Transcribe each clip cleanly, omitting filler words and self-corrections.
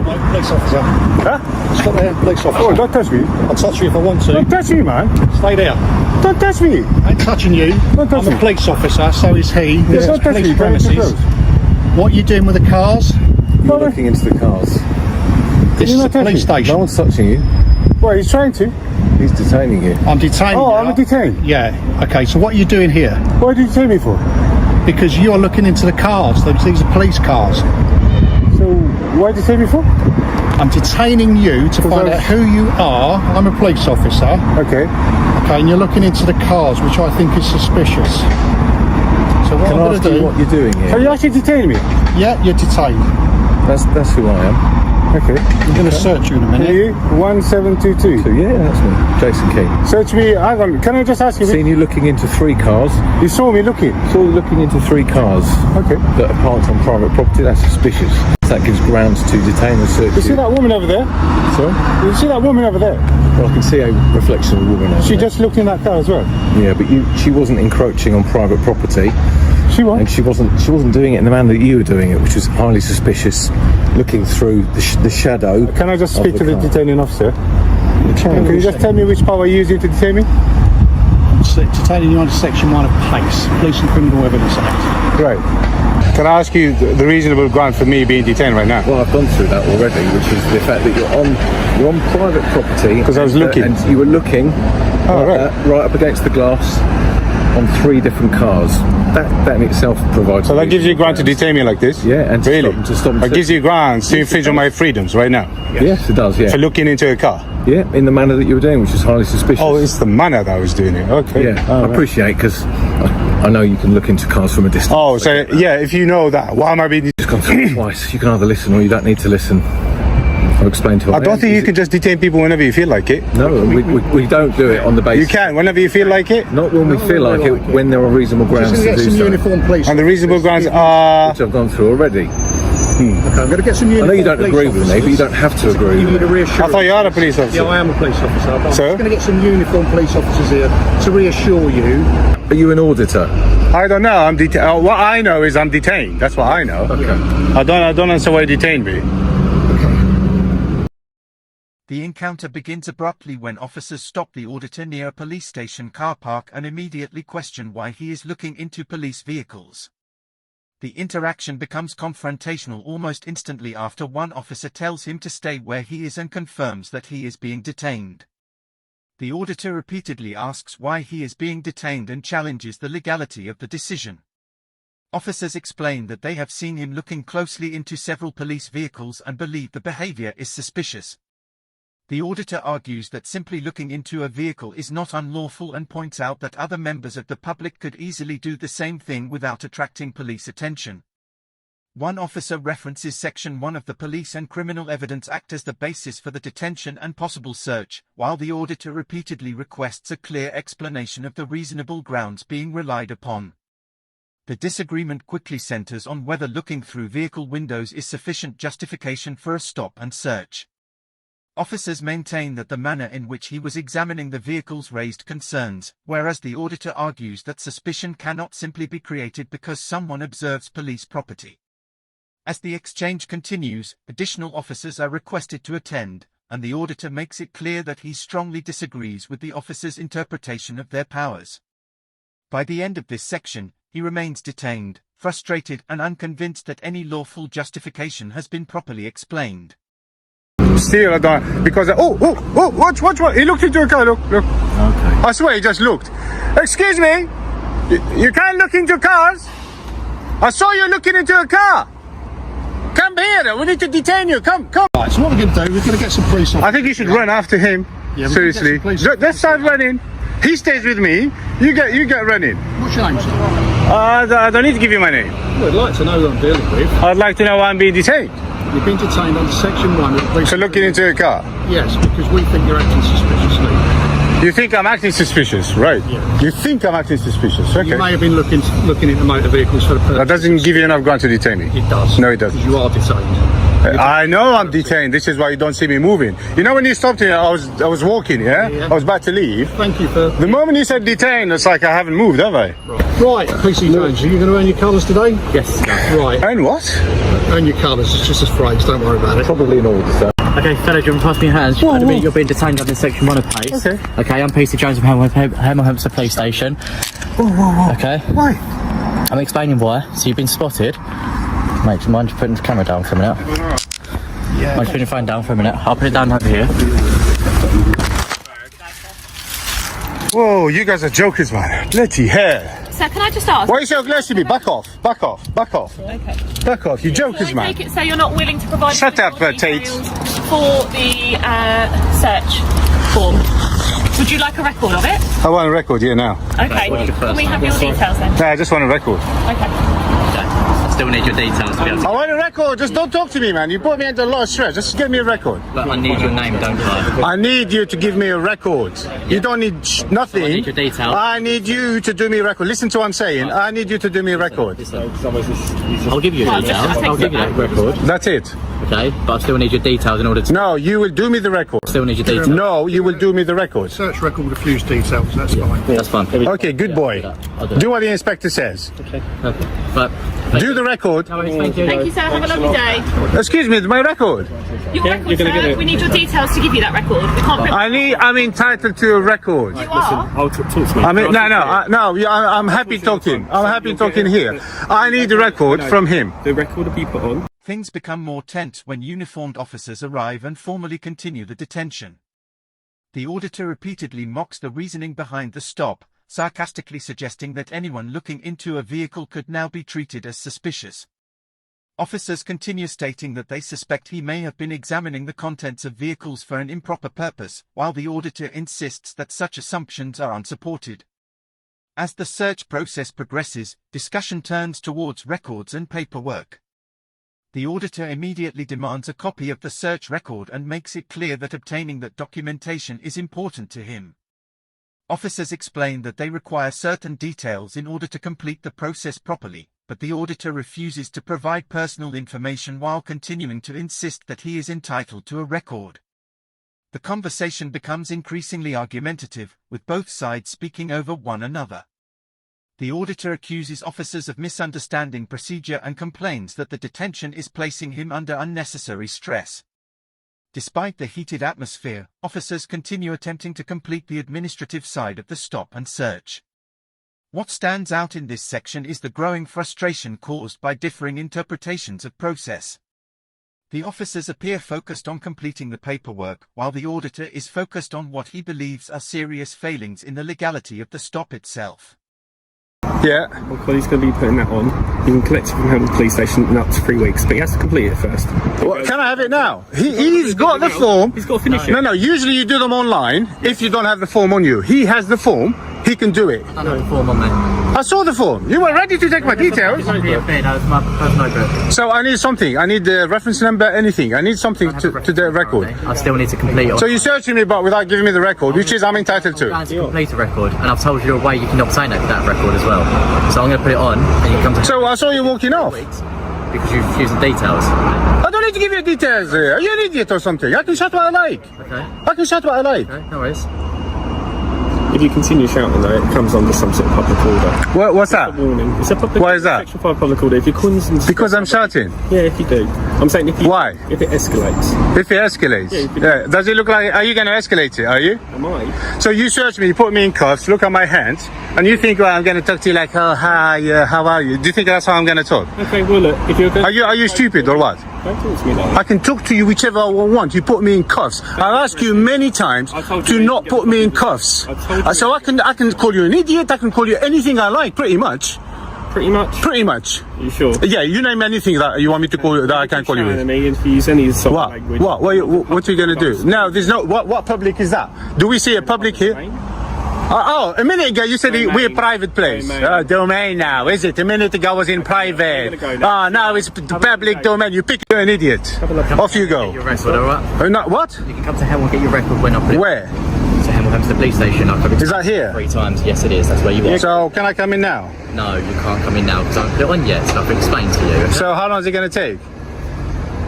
mate. Police officer. Huh? Stop there, police officer. Oh, don't touch me. I'll touch you if I want to. Don't touch me, man. Stay there. Don't touch me. I ain't touching you. Don't touch I'm me. a police officer, so is he. This is don't touch police me. Don't touch premises. me. What are you doing with the cars? You're looking into the cars. This is a police No station. one's touching you. Well, he's trying to. He's detaining you. I'm detaining Oh, you. I'm detained. Yeah. Okay, so what are you doing here? What did you take me for? Because you're looking into the cars. These are police cars. So, what did you take me for? I'm detaining you to find out who you are. I'm a police officer. Okay. Okay, and you're looking into the cars, which I think is suspicious. So what Can I I'm ask going to you do... what you're doing Are here? you actually detaining me? Yeah, you're detained. That's who I am. Okay. I'm going to search you in a minute. You? 1722. So yeah, that's me, Jason King. Search me. Hang on. Can I just ask you? Seen you looking into 3 cars. You saw me looking. Saw you looking into 3 cars Okay. that are parked on private property. That's suspicious. That gives grounds to detain and search You see that woman over there? Sorry? You see that woman over there? Well, I can see a reflection of a woman over She there. just looked in that car as well. Yeah, but she wasn't encroaching on private property, She was. and she wasn't doing it in the manner that you were doing it, which was highly suspicious. Looking through the shadow. Can I just of speak to the car. detaining officer? Can you just tell me which power you're using to detain me? I'm detaining you under Section 1 of PACE, Police and Criminal Evidence Act. Right. Can I ask you the reasonable ground for me being detained right now? Well, I've gone through that already, which is the fact that you're on private property. 'Cause I was looking. and you were looking right. right up against the glass on 3 different cars. That in itself provides. So that gives you ground to grounds. detain me like this? Yeah, and to really? stop and That gives you grounds to infringe on my freedoms right now Yes, it does. Yeah, for looking into a car. yeah, in the manner that you were doing, which is highly suspicious. Oh, it's the manner that I was doing it. Okay. yeah. All I right. appreciate because I know you can look into cars from a distance. Oh, so yeah, if you know that, why am I being? Just gone through it twice. You can either listen or you don't need to listen. I'll explain to you. I don't think you can just detain people whenever you feel like it. No, we don't do it on the basis. You can whenever you feel like it. Not when we feel like it, when there are reasonable grounds Just to going to do get some so. uniform police. And the reasonable grounds are. Which I've gone through already. Okay, I'm going to get some I uniform know you don't police agree with me, but you officers don't have to agree Give with you the me. reassurance. I thought you are a police officer. Yeah, I am a police officer. But I'm So? just going to get some uniform police officers here to reassure you. Are you an auditor? I don't know. I'm detained. What I know is I'm detained. That's what I know. Okay. I don't understand why you detained me. The encounter begins abruptly when officers stop the auditor near a police station car park and immediately question why he is looking into police vehicles. The interaction becomes confrontational almost instantly after one officer tells him to stay where he is and confirms that he is being detained. The auditor repeatedly asks why he is being detained and challenges the legality of the decision. Officers explain that they have seen him looking closely into several police vehicles and believe the behavior is suspicious. The auditor argues that simply looking into a vehicle is not unlawful and points out that other members of the public could easily do the same thing without attracting police attention. One officer references Section 1 of the Police and Criminal Evidence Act as the basis for the detention and possible search, while the auditor repeatedly requests a clear explanation of the reasonable grounds being relied upon. The disagreement quickly centers on whether looking through vehicle windows is sufficient justification for a stop and search. Officers maintain that the manner in which he was examining the vehicles raised concerns, whereas the auditor argues that suspicion cannot simply be created because someone observes police property. As the exchange continues, additional officers are requested to attend, and the auditor makes it clear that he strongly disagrees with the officers' interpretation of their powers. By the end of this section, he remains detained, frustrated and unconvinced that any lawful justification has been properly explained. Still, I don't, because watch! He looked into a car. Look. Okay. I swear, he just looked. Excuse me, you can't look into cars. I saw you looking into a car. Come here. We need to detain you. Come. Right, so what we're going to do, we're going to get some police officers. I think you should run after him. Yeah, we can Seriously, get some police let's start running. He stays with me. You get running. What's your name, sir? I don't need to give you my name. Well, I'd like to know who I'm dealing with. I'd like to know why I'm being detained. You've been detained under Section 1 of the Police. So looking into a car. Yes, because we think you're acting suspiciously. You think I'm acting suspicious, right? Yeah. You think I'm acting suspicious, okay. You may have been looking into motor vehicles for the purpose. That doesn't give you enough ground to detain me. It does. No, it doesn't. Because you are detained. I know I'm detained. This is why you don't see me moving. You know when you stopped here, I was walking, yeah? I was about to leave. Thank you for... The moment you said detained, it's like I haven't moved, have I? Right, PC Jones, are you going to earn your colours today? Yes. Right, And what? earn your colours, it's just a phrase, don't worry about it. Probably an auditor. Okay, fellow, do you want to pass me your hands? At the minute you're being detained under section 1 of PACE. Okay. Okay, I'm PC Jones from Hemel Police Station. Whoa. Okay. Why? I'm explaining why. So you've been spotted. Mate, do you mind putting the camera down for a minute? Yeah. Mind putting your phone down for a minute? I'll put it down over here. Whoa, you guys are jokers, man. Bloody hell. So can I just ask? Why are you so aggressive? Back off. Back off. Back off. Okay. Back off. You jokers, I man. take it so you're not willing to provide Shut up, your Tate. details for the search form. Would you like a record of it? I want a record here now. Okay. Can we have your details then? No, I just want a record. Okay. Still need your details to be able to... I want a record. Just don't talk to me, man. You put me under a lot of stress. Just give me a record. But I need your name, don't I? I need you to give me a record. You don't need nothing. I need your details. I need you to do me a record. Listen to what I'm saying. I need you to do me a record. I'll give you your details. I'll give you that record. That's it. Okay, but I still need your details in order to... No, you will do me the record. Still need your details. No, you will do me the record. Search record refuse details, that's fine. That's fine. Okay, good boy. Do what the inspector says. Okay. But... Do the record. No worries, thank you. Thank you, sir. Have a lovely day. Excuse me, my record. Your record, sir. We need your details to give you that record. We can't... I'm entitled to a record. You are? I'll talk to me. I mean, I'm happy talking. I'm happy talking here. I need a record from him. The record will be put on. Things become more tense when uniformed officers arrive and formally continue the detention. The auditor repeatedly mocks the reasoning behind the stop, sarcastically suggesting that anyone looking into a vehicle could now be treated as suspicious. Officers continue stating that they suspect he may have been examining the contents of vehicles for an improper purpose, while the auditor insists that such assumptions are unsupported. As the search process progresses, discussion turns towards records and paperwork. The auditor immediately demands a copy of the search record and makes it clear that obtaining that documentation is important to him. Officers explain that they require certain details in order to complete the process properly, but the auditor refuses to provide personal information while continuing to insist that he is entitled to a record. The conversation becomes increasingly argumentative, with both sides speaking over one another. The auditor accuses officers of misunderstanding procedure and complains that the detention is placing him under unnecessary stress. Despite the heated atmosphere, officers continue attempting to complete the administrative side of the stop and search. What stands out in this section is the growing frustration caused by differing interpretations of process. The officers appear focused on completing the paperwork, while the auditor is focused on what he believes are serious failings in the legality of the stop itself. Yeah. My colleague's going to be putting that on. You can collect it from home police station in up to 3 weeks, but he has to complete it first. Well, can I have it now? He's got the form. He's got to finish it. No, usually you do them online if you don't have the form on you. He has the form. He can do it. I don't have the form on me. I saw the form. You were ready to take my details. It's not here, no, it's my personal notebook. So I need something. I need the reference number, anything. I need something to the record. I still need to complete it. So you're searching me but without giving me the record, which is I'm entitled to. I'm going to complete a record, and I've told you a way you can obtain that record as well. So I'm going to put it on, and you can come to... So I saw you walking off. Because you've refused the details. I don't need to give you details. Are you an idiot or something? I can shout what I like. Okay. I can shout what I like. Okay, no worries. If you continue shouting though, it comes under some sort of public order. What's that? Warning. It's a public. Why is that? Section 5 public order. If you're causing... Because I'm shouting. Yeah, if you do. I'm saying if you... Why? If it escalates. If it escalates. Yeah. Does it look like... Are you going to escalate it? Are you? Am I? So you search me, you put me in cuffs, look at my hands, and you think, well, I'm going to talk to you like, oh, hi, how are you? Do you think that's how I'm going to talk? Okay, well look, if you're going... Are you stupid or what? Don't talk to me like that. I can talk to you whichever I want. You put me in cuffs. I'll ask you many times to not put me in cuffs. So I can call you an idiot. I can call you anything I like, pretty much. Pretty much? Pretty much. You sure? Yeah, you name anything that you want me to call you, that I can call you with. If you use any sort of What? language. What are you going to do? No, there's no... What public is that? Do we see a public here? A minute ago you said we're a private place. Domain now, is it? A minute ago I was in private. Now it's public domain. You pick, you're an idiot. Off you go. Your record, alright? No, what? You can come to Hemel and get your record when I put it. Where? So Hemel comes to the police station. I'll Is that here? 3 times. Yes, it is. That's where you are. So can I come in now? No, you can't come in now because I haven't put it on yet. So I've explained to you. So how long is it going to take?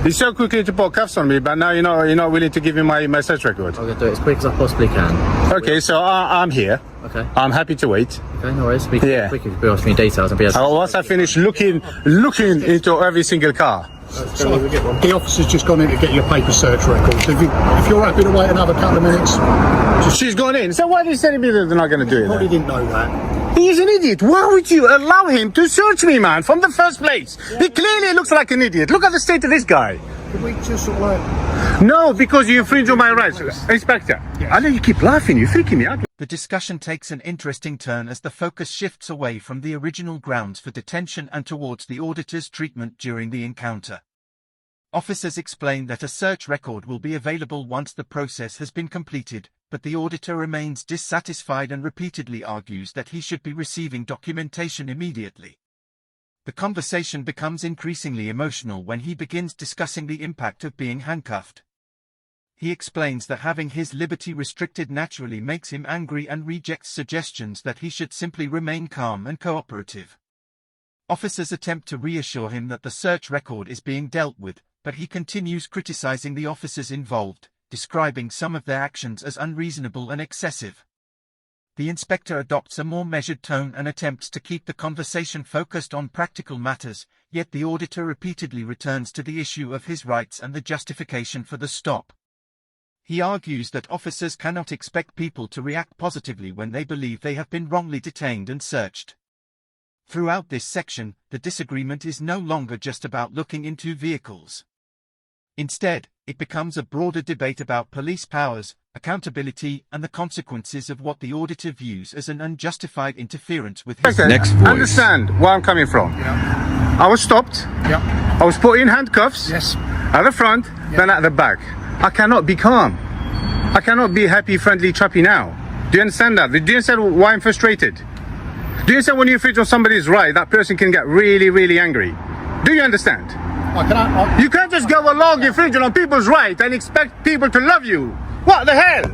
You're so quickly to put cuffs on me, but now you're not willing to give me my search record. I'm going to do it as quick as I possibly can. Okay, so I'm here. Okay. I'm happy to wait. Okay, no worries. We can Yeah. quickly be asking me details and be able to... Once I finish looking into every single car. So, the officer's just gone in to get your paper search records. If you're happy to wait another couple of minutes, She's gone in. So why are you telling me that they're not going to do it probably then? didn't know that. He's an idiot. Why would you allow him to search me, man, from the first place? He clearly looks like an idiot. Look at the state of this guy. Could we just sort of like... No, because you infringe on my rights. Inspector, I know you keep laughing. You're freaking me out. The discussion takes an interesting turn as the focus shifts away from the original grounds for detention and towards the auditor's treatment during the encounter. Officers explain that a search record will be available once the process has been completed, but the auditor remains dissatisfied and repeatedly argues that he should be receiving documentation immediately. The conversation becomes increasingly emotional when he begins discussing the impact of being handcuffed. He explains that having his liberty restricted naturally makes him angry and rejects suggestions that he should simply remain calm and cooperative. Officers attempt to reassure him that the search record is being dealt with, but he continues criticizing the officers involved, describing some of their actions as unreasonable and excessive. The inspector adopts a more measured tone and attempts to keep the conversation focused on practical matters, yet the auditor repeatedly returns to the issue of his rights and the justification for the stop. He argues that officers cannot expect people to react positively when they believe they have been wrongly detained and searched. Throughout this section, the disagreement is no longer just about looking into vehicles. Instead, it becomes a broader debate about police powers, accountability, and the consequences of what the auditor views as an unjustified interference with his... Okay. Next voice. Understand where I'm coming from. Yeah. I was stopped. Yeah. I was put in handcuffs. Yes. At the front, then at the back. I cannot be calm. I cannot be happy, friendly, chappy now. Do you understand that? Do you understand why I'm frustrated? Do you understand when you infringe on somebody's right, that person can get really, really angry? Do you understand? You can't just go along infringing on people's right and expect people to love you. What the hell?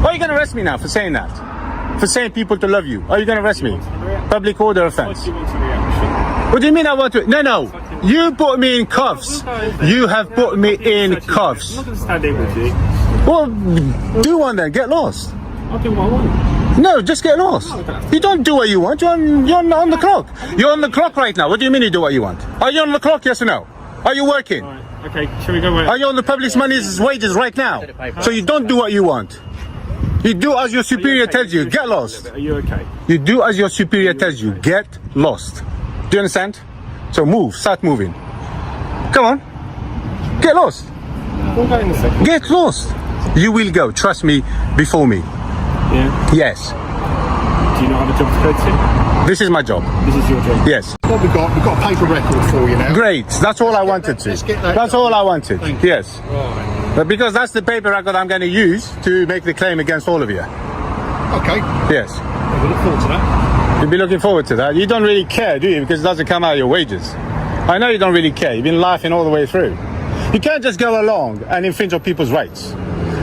Why are you going to arrest me now for saying that? For saying people to love you? Are you going to arrest me? Public order offence. What do you mean I want to? No. You put me in cuffs. You have put me in cuffs. I'm not going to stand in with you. Well, do one then. Get lost. I'll do what I want. No, just get lost. You don't do what you want. You're on the clock. You're on the clock right now. What do you mean you do what you want? Are you on the clock, yes or no? Are you working? Right. Okay, shall we go away? Are you on the public's money's wages right now? So you don't do what you want. You do as your superior tells you. Get lost. Are you okay? You do as your superior tells you. Get lost. Do you understand? So move. Start moving. Come on. Get lost. We'll go in a second. Get lost. You will go. Trust me before me. Yeah? Yes. Do you not have a job to go to? This is my job. This is your job? Yes. What we've got a paper record for you now. Great. That's all I wanted to. Let's get that That's done. all I wanted. Thank you. Yes. Right. But because that's the paper record I'm going to use to make the claim against all of you. Okay. Yes. We look forward to that. You'll be looking forward to that. You don't really care, do you? Because it doesn't come out of your wages. I know you don't really care. You've been laughing all the way through. You can't just go along and infringe on people's rights.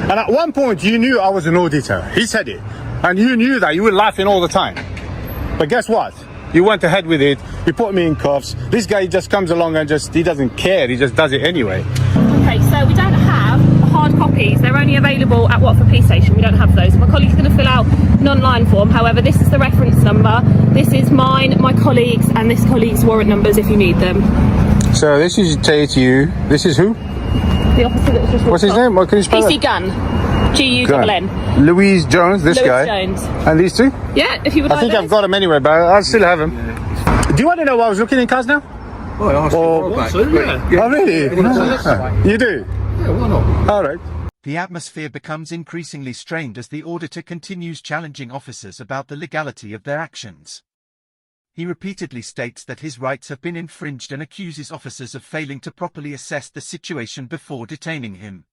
And at one point, you knew I was an auditor. He said it. And you knew that. You were laughing all the time. But guess what? You went ahead with it. You put me in cuffs. This guy just comes along and he doesn't care. He just does it anyway. Okay, so we don't have hard copies. They're only available at Watford Police Station. We don't have those. My colleague's going to fill out an online form. However, this is the reference number. This is mine, my colleague's, and this colleague's warrant numbers if you need them. So this is you. This is who? The officer that was just... What's his name? What can you spell PC that? Gunn. G-U-N-N. Louise Jones, this Louis guy. Jones. And these two? Yeah, if you would I think I've got them anyway, but I'll still have them. Do you want to know why I was looking in cars now? Oh, I asked you a while back. Oh, really? You do? Yeah, why not? All right. The atmosphere becomes increasingly strained as the auditor continues challenging officers about the legality of their actions. He repeatedly states that his rights have been infringed and accuses officers of failing to properly assess the situation before detaining him.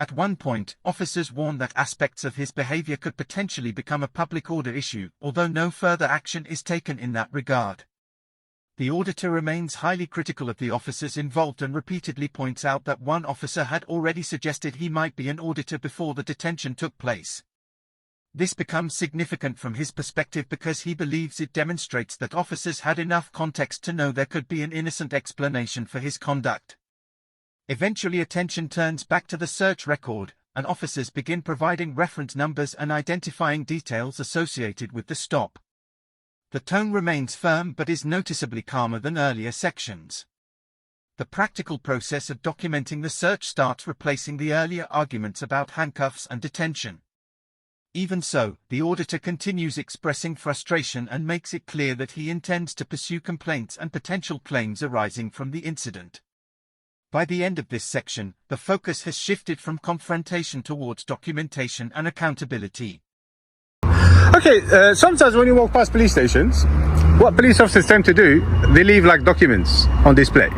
At one point, officers warn that aspects of his behaviour could potentially become a public order issue, although no further action is taken in that regard. The auditor remains highly critical of the officers involved and repeatedly points out that one officer had already suggested he might be an auditor before the detention took place. This becomes significant from his perspective because he believes it demonstrates that officers had enough context to know there could be an innocent explanation for his conduct. Eventually attention turns back to the search record, and officers begin providing reference numbers and identifying details associated with the stop. The tone remains firm but is noticeably calmer than earlier sections. The practical process of documenting the search starts replacing the earlier arguments about handcuffs and detention. Even so, the auditor continues expressing frustration and makes it clear that he intends to pursue complaints and potential claims arising from the incident. By the end of this section, the focus has shifted from confrontation towards documentation and accountability. Okay, sometimes when you walk past police stations, what police officers tend to do, they leave like documents on display.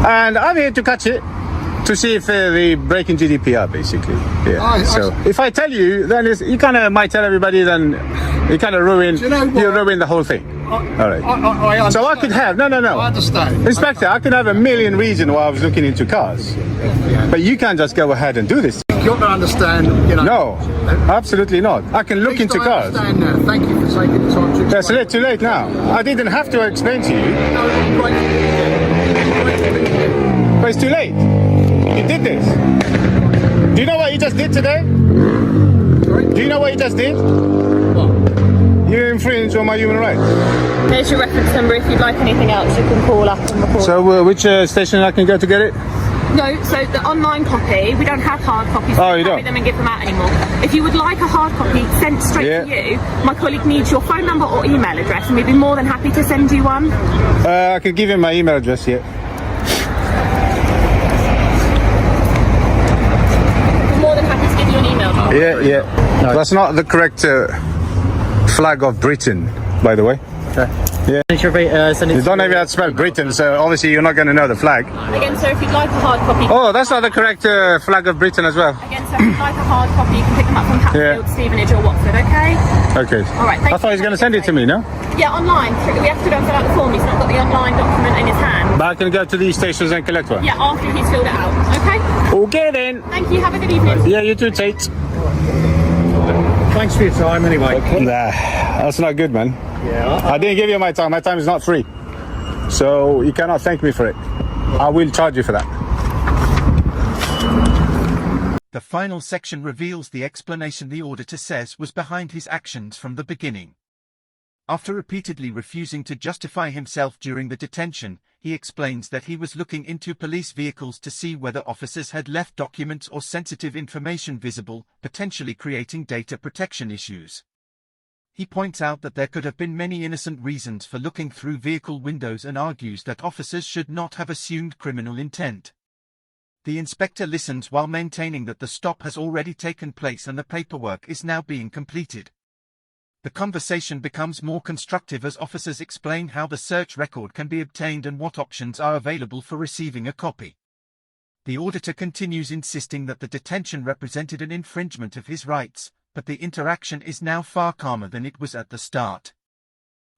And I'm here to catch it, to see if they break in GDPR, basically. Yeah. So if I tell you, then you kind of might tell everybody, then you kind of ruin, you ruin the whole thing. All right. So I could have, no. I understand. Inspector, I could have a million reasons why I was looking into cars. But you can't just go ahead and do this. You've got to understand, you know. No, absolutely not. I can look into cars. I understand now. Thank you for taking the time to explain. That's too late now. I didn't have to explain to you. But it's too late. You did this. Do you know what you just did today? Do you know what you just did? You infringed on my human rights. There's your reference number. If you'd like anything else, you can call up and report. So which station I can go to get it? No, so the online copy, we don't have hard copies. Oh, we you don't don't? copy them and give them out anymore. If you would like a hard copy sent straight to you, my colleague needs your phone number or email address, and we'd be more than happy to send you one. I could give him my email address, yeah. We're more than happy to give you an email. Yeah. No. That's not the correct flag of Britain, by the way. Okay. Yeah. Send it You don't know how to spell Britain, so obviously you're not going to know the flag. Again, sir, if you'd like a hard copy... Oh, that's not the correct flag of Britain as well. Again, sir, if you'd like a hard copy, you can pick them up from Hatfield, Stevenage or Watford, okay? Okay. All right, thank I thought he was going to send it to me, no? Yeah, online. We have to go and fill out the form. He's not got the online document in his hand. But I can go to these stations and collect one? Yeah, after he's filled it out, okay? Okay then. Thank you, have a good evening. Yeah, you too, Tate. Thanks for your time anyway. Nah, that's not good, man. Yeah. I didn't give you my time. My time is not free. So you cannot thank me for it. I will charge you for that. The final section reveals the explanation the auditor says was behind his actions from the beginning. After repeatedly refusing to justify himself during the detention, he explains that he was looking into police vehicles to see whether officers had left documents or sensitive information visible, potentially creating data protection issues. He points out that there could have been many innocent reasons for looking through vehicle windows and argues that officers should not have assumed criminal intent. The inspector listens while maintaining that the stop has already taken place and the paperwork is now being completed. The conversation becomes more constructive as officers explain how the search record can be obtained and what options are available for receiving a copy. The auditor continues insisting that the detention represented an infringement of his rights, but the interaction is now far calmer than it was at the start.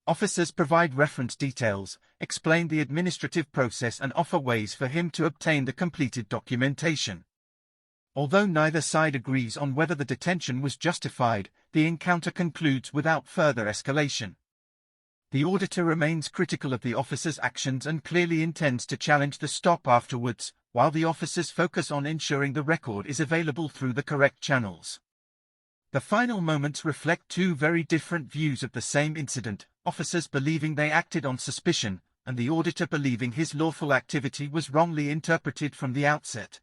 Officers provide reference details, explain the administrative process and offer ways for him to obtain the completed documentation. Although neither side agrees on whether the detention was justified, the encounter concludes without further escalation. The auditor remains critical of the officer's actions and clearly intends to challenge the stop afterwards, while the officers focus on ensuring the record is available through the correct channels. The final moments reflect two very different views of the same incident, officers believing they acted on suspicion, and the auditor believing his lawful activity was wrongly interpreted from the outset.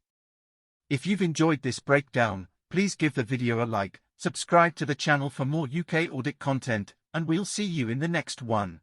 If you've enjoyed this breakdown, please give the video a like, subscribe to the channel for more UK audit content, and we'll see you in the next one.